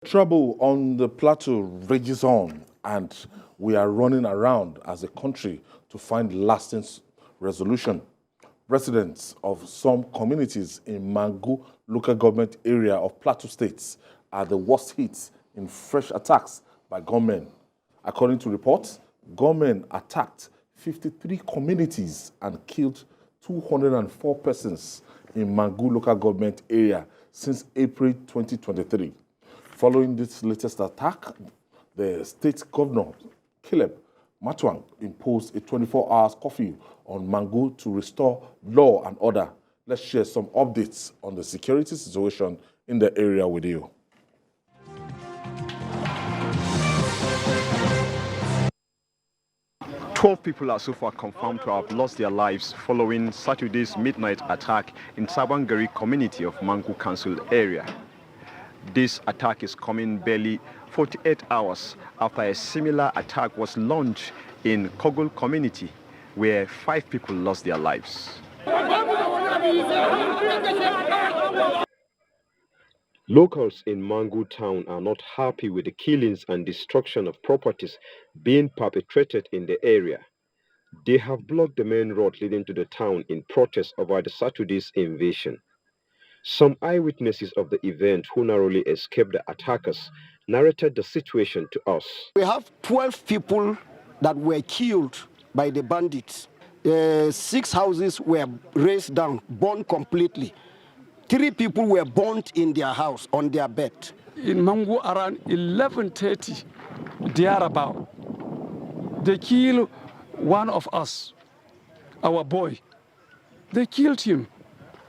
Trouble on the plateau rages on, and we are running around as a country to find lasting resolution. Residents of some communities in Mangu local government area of Plateau State are the worst hit in fresh attacks by gunmen. According to reports, gunmen attacked 53 communities and killed 204 persons in Mangu local government area since April 2023. Following this latest attack, the state governor, Caleb Matwang, imposed a 24-hour curfew on Mangu to restore law and order. Let's share some updates on the security situation in the area with you. Twelve people are so far confirmed to have lost their lives following Saturday's midnight attack in Sabangari community of Mangu Council area. This attack is coming barely 48 hours after a similar attack was launched in Kogul community, where 5 people lost their lives. Locals in Mangu town are not happy with the killings and destruction of properties being perpetrated in the area. They have blocked the main road leading to the town in protest over the Saturday's invasion. Some eyewitnesses of the event who narrowly escaped the attackers narrated the situation to us. We have 12 people that were killed by the bandits. 6 houses were razed down, burned completely. 3 people were burnt in their house, on their bed. In Mangu around 11:30, thereabout, they killed one of us, our boy. They killed him.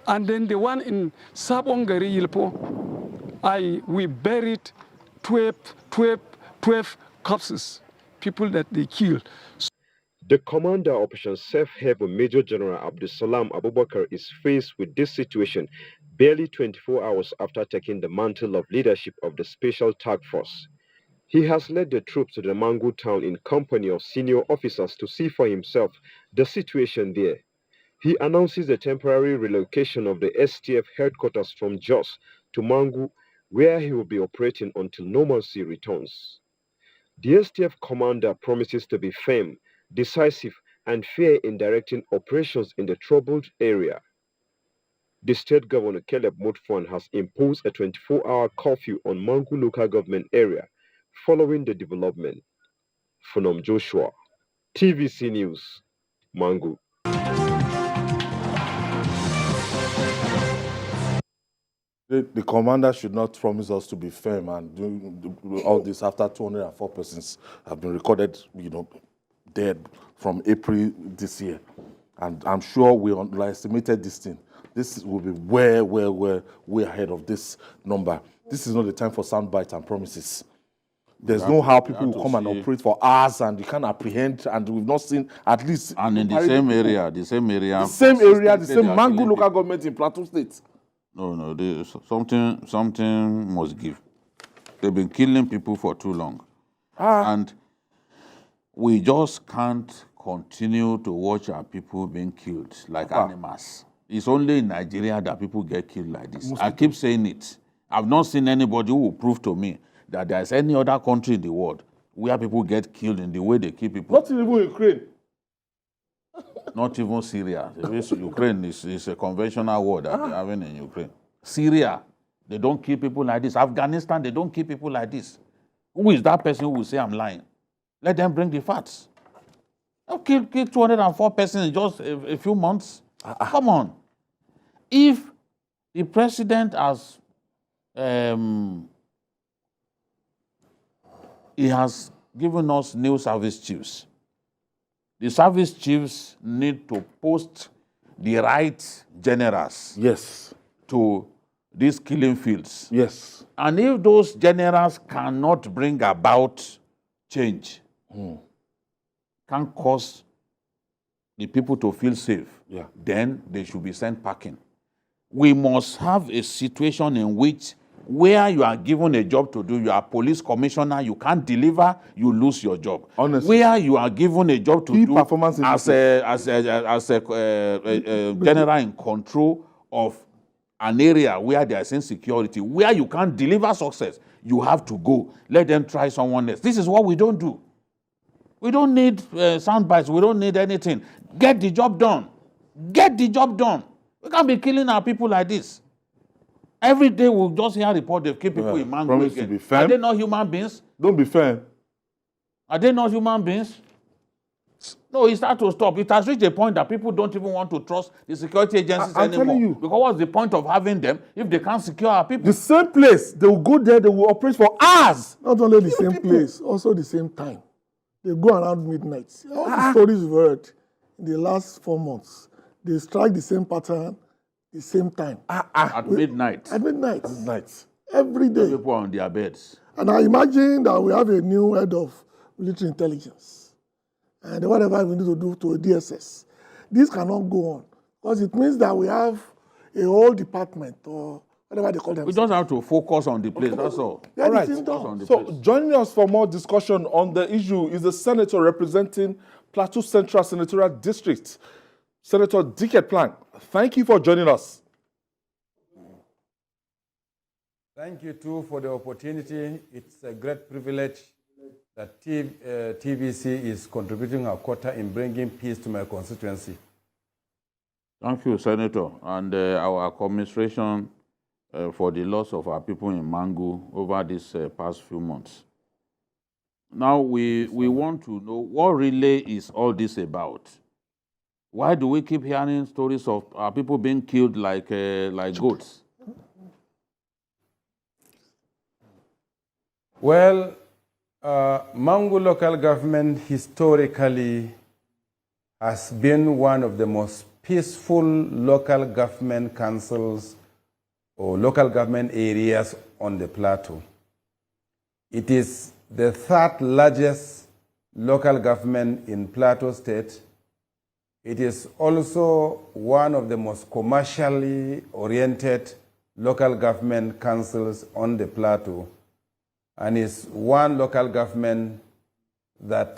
And then the one in Sabongari Yilpo, we buried 12 corpses, people that they killed. The commander of Operation Safe Haven, Major General Abdulsalam Abubakar, is faced with this situation barely 24 hours after taking the mantle of leadership of the Special Task Force. He has led the troops to the Mangu town in company of senior officers to see for himself the situation there. He announces the temporary relocation of the STF headquarters from Jos to Mangu, where he will be operating until normalcy returns. The STF commander promises to be firm, decisive, and fair in directing operations in the troubled area. The state governor, Caleb Mutfwan, has imposed a 24-hour curfew on Mangu local government area following the development. Funom Joshua, TVC News, Mangu. The commander should not promise us to be firm and do all this after 204 persons have been recorded, dead from April this year. And I'm sure we underestimated this thing. This will be way ahead of this number. This is not the time for soundbites and promises. There's no how people will come and operate for hours and you can't apprehend, and we've not seen at least... And in the same area, the same Mangu local government in Plateau State. No, something must give. They've been killing people for too long. And we just can't continue to watch our people being killed like animals. It's only in Nigeria that people get killed like this. I keep saying it. I've not seen anybody who will prove to me that there's any other country in the world where people get killed in the way they kill people. Not even Ukraine. Not even Syria. Ukraine is a conventional war that they're having in Ukraine. Syria, they don't kill people like this. Afghanistan, they don't kill people like this. Who is that person who will say I'm lying? Let them bring the facts. I've killed 204 persons in just a few months. Come on. If the president has he has given us new service chiefs, the service chiefs need to post the right generals to these killing fields. Yes. And if those generals cannot bring about change, can cause the people to feel safe, then they should be sent packing. We must have a situation in which where you are given a job to do, you are police commissioner, you can't deliver, you lose your job. Honestly. Where you are given a job to do as a general in control of an area where there is insecurity, where you can't deliver success, you have to go. Let them try someone else. This is what we don't do. We don't need sound bites. We don't need anything. Get the job done. Get the job done. We can't be killing our people like this. Every day we'll just hear report they kill people in Mangu promise again. to be firm. Are they not human beings? Don't be firm. Are they not human beings? No, it's not to stop. It has reached a point that people don't even want to trust the security agencies I'm anymore. telling you. Because what's the point of having them if they can't secure our people? The same place, they will go there, they will operate for hours. Not only the same place, also the same time. They go around midnight. All the stories we've heard in the last 4 months, they strike the same pattern, the same time. At midnight. At midnight. Night. Every day. People are on their beds. And I imagine that we have a new head of military intelligence. And whatever we need to do to a DSS. This cannot go on. Because it means that we have a whole department or whatever they call them. We just have to focus on the place, that's all. Yeah, All right. the thing done. On the So place. joining us for more discussion on the issue is the senator representing Plateau Central Senatorial District, Senator Dickett Plank. Thank you for joining us. Thank you too for the opportunity. It's a great privilege that TVC is contributing a quota in bringing peace to my constituency. Thank you, Senator, and our commiseration for the loss of our people in Mangu over these past few months. Now, we want to know what really is all this about. Why do we keep hearing stories of our people being killed like goats? Well, Mangu local government historically has been one of the most peaceful local government councils or local government areas on the plateau. It is the third largest local government in Plateau State. It is also one of the most commercially oriented local government councils on the plateau, and is one local government that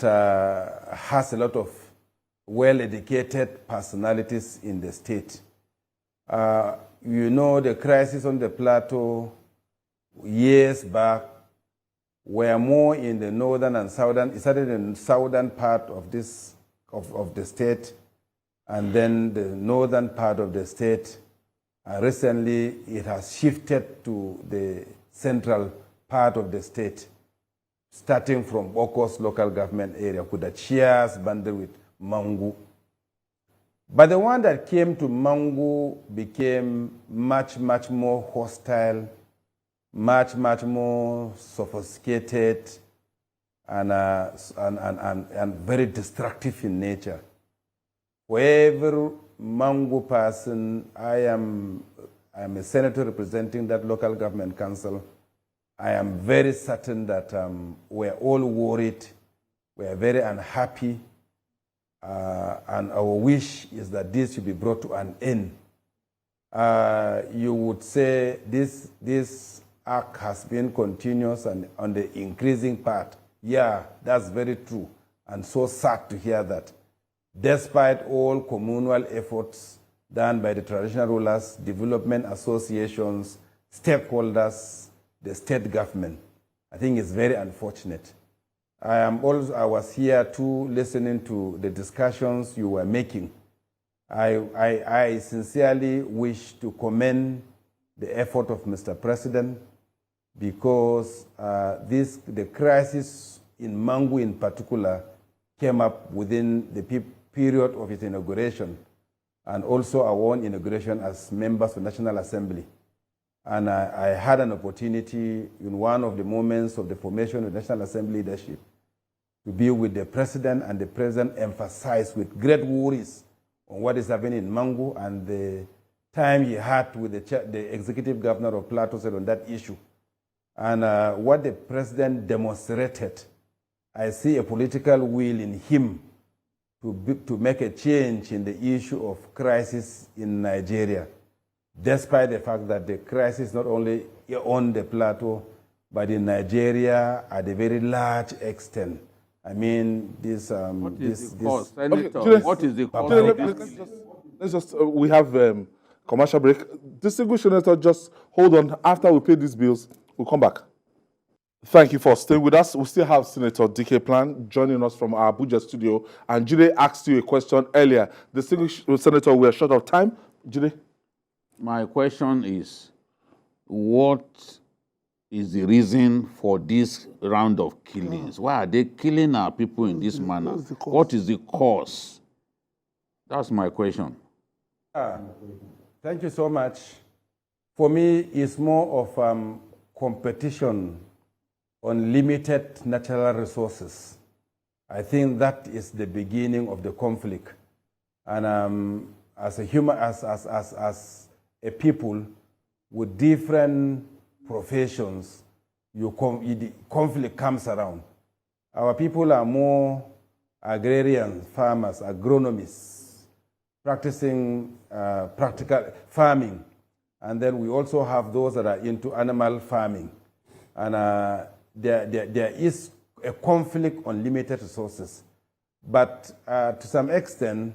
has a lot of well-educated personalities in the state. You know, the crisis on the plateau years back were more in the northern and southern. It started in the southern part of the state, and then the northern part of the state. And recently, it has shifted to the central part of the state, starting from Okos local government area, Kudachia's boundary with Mangu. But the one that came to Mangu became much, much more hostile, much, much more sophisticated, and very destructive in nature. For every Mangu person, I am a senator representing that local government council. I am very certain that we're all worried, we're very unhappy, and our wish is that this should be brought to an end. You would say this act has been continuous and on the increasing part. Yeah, that's very true, and so sad to hear that. Despite all communal efforts done by the traditional rulers, development associations, stakeholders, the state government, I think it's very unfortunate. I was here too, listening to the discussions you were making. I sincerely wish to commend the effort of Mr. President, because the crisis in Mangu in particular came up within the period of its inauguration, and also our own inauguration as members of the National Assembly. And I had an opportunity in one of the moments of the formation of the National Assembly leadership to be with the President, and the President emphasized with great worries on what is happening in Mangu and the time he had with the Executive Governor of Plateau State on that issue. And what the President demonstrated, I see a political will in him to make a change in the issue of crisis in Nigeria, despite the fact that the crisis not only on the plateau, but in Nigeria at a very large extent. I mean, What is the cause, Senator? What is the cause of this? Let's just, we have commercial break. Distinguished Senator, just hold on. After we pay these bills, we'll come back. Thank you for staying with us. We still have Senator DK Plan joining us from our Abuja studio. And Jide asked you a question earlier. Distinguished Senator, we are short of time. Jide? My question is, what is the reason for this round of killings? Why are they killing our people in this manner? What is the cause? That's my question. Thank you so much. For me, it's more of competition on limited natural resources. I think that is the beginning of the conflict. And as a human, as a people with different professions, the conflict comes around. Our people are more agrarian farmers, agronomists, practicing practical farming. And then we also have those that are into animal farming. And there is a conflict on limited resources. But to some extent,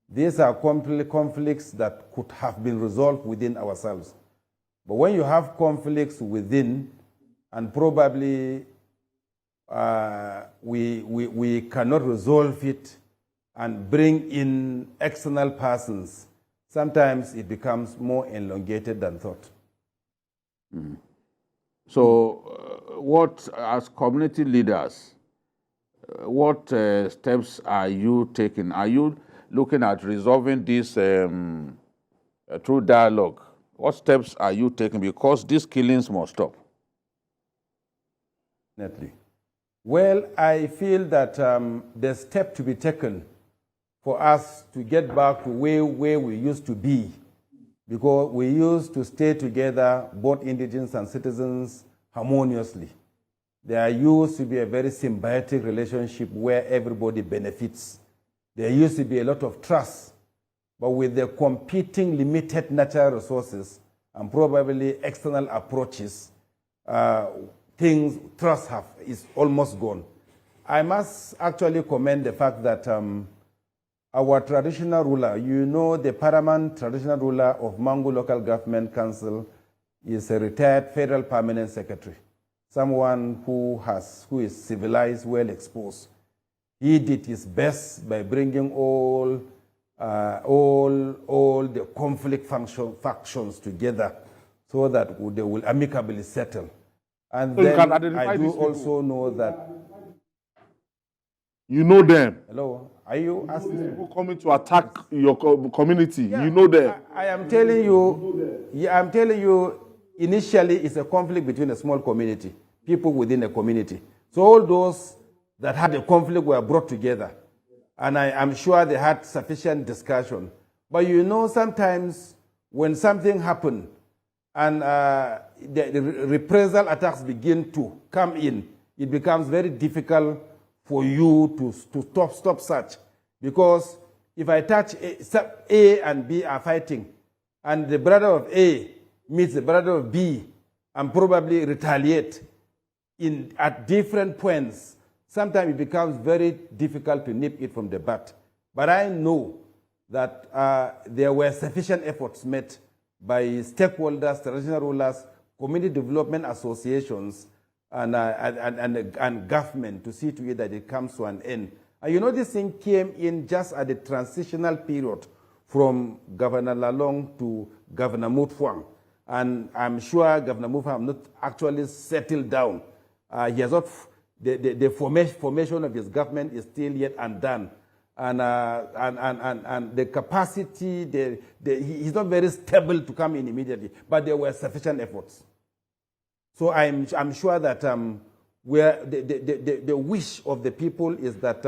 these are conflicts that could have been resolved within ourselves. But when you have conflicts within, and probably we cannot resolve it and bring in external persons, sometimes it becomes more elongated than thought. Mm. So, what, as community leaders, what steps are you taking? Are you looking at resolving this through dialogue? What steps are you taking? Because these killings must stop. Definitely. Well, I feel that the step to be taken for us to get back to where we used to be, because we used to stay together, both indigenous and citizens, harmoniously. There used to be a very symbiotic relationship where everybody benefits. There used to be a lot of trust, but with the competing limited natural resources and probably external approaches, trust is almost gone. I must actually commend the fact that our traditional ruler, you know, the paramount traditional ruler of Mangu Local Government Council is a retired federal permanent secretary, someone who is civilized, well exposed. He did his best by bringing all the conflict factions together so that they will amicably settle. And so then I do also know that. You know them. Hello, are you asking? People coming to attack your community. Yeah, you know them. I am telling you. Yeah, I'm telling you. Initially, it's a conflict between a small community, people within a community. So all those that had a conflict were brought together, and I'm sure they had sufficient discussion. But you know, sometimes when something happens and the reprisal attacks begin to come in, it becomes very difficult for you to stop such. Because if I touch A and B are fighting, and the brother of A meets the brother of B and probably retaliate at different points, sometimes it becomes very difficult to nip it from the bud. But I know that there were sufficient efforts made by stakeholders, traditional rulers, community development associations, and government to see to it that it comes to an end. And you know, this thing came in just at the transitional period from Governor Lalong to Governor Mutfwang. And I'm sure Governor Mutfwang has not actually settled down. He has not, the formation of his government is still yet undone. And the capacity, he's not very stable to come in immediately, but there were sufficient efforts. So I'm sure that where the wish of the people is that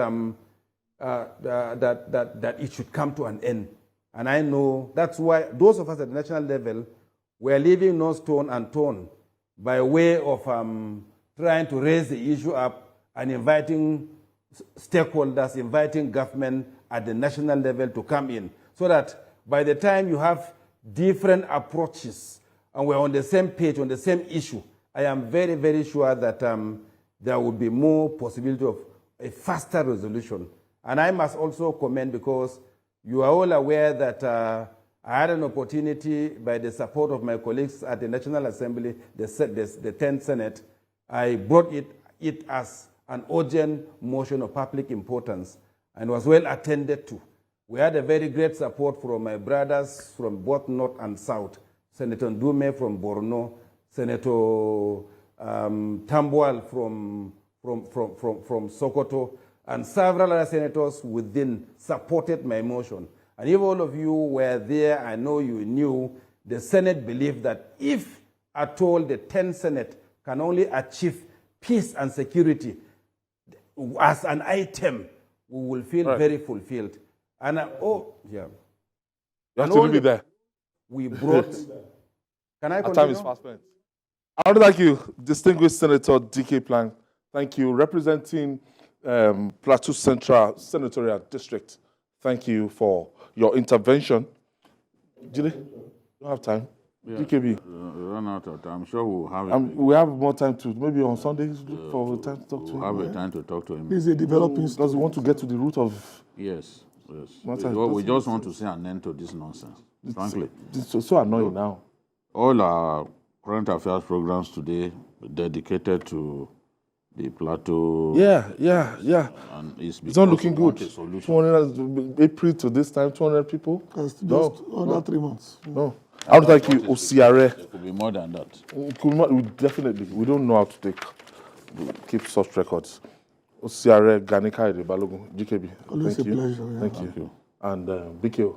that it should come to an end. And I know that's why those of us at the national level were leaving no stone unturned by way of trying to raise the issue up and inviting stakeholders, inviting government at the national level to come in, so that by the time you have different approaches and we're on the same page, on the same issue, I am very, very sure that there will be more possibility of a faster resolution. And I must also commend, because you are all aware that I had an opportunity, by the support of my colleagues at the National Assembly, the 10th Senate, I brought it as an urgent motion of public importance and was well attended to. We had a very great support from my brothers from both North and South, Senator Ndume from Borno, Senator Tambuwal from Sokoto, and several other senators within supported my motion. And if all of you were there, I know you knew, the Senate believed that if at all the 10th Senate can only achieve peace and security as an item, we will feel very fulfilled. And you have to leave it there. We brought. Can I continue? Our time is fast spent. I would like you, distinguished Senator DK Plank. Thank you, representing Plateau Central Senatorial District. Thank you for your intervention. Jide, you don't have time. Yeah, DKB. Run out of time. I'm sure we'll have it. We have more time to, maybe on Sundays, look for time to talk to him. We'll have a time to talk to him. He's a developing Because we want to get to the root of... Yes, yes. What We just want to see an end to this nonsense, frankly. It's so annoying now. All our current affairs programs today dedicated to the Plateau. Yeah. And It's not looking good. 200 April to this time, 200 people? just under 3 months. No. I would like you, Osiare. It could be more than that. Definitely. We don't know how to keep such records. Osiare, Ganika, Balogun, GKB. Always Thank a you. pleasure. Yeah. Thank you. And BKO,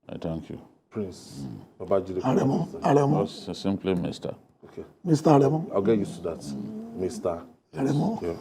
I thank you. Prince, Babajide. Aremo. Just simply Mr. Okay. Mr. Aremo. I'll get used to that. Mr. Aremo. Yeah.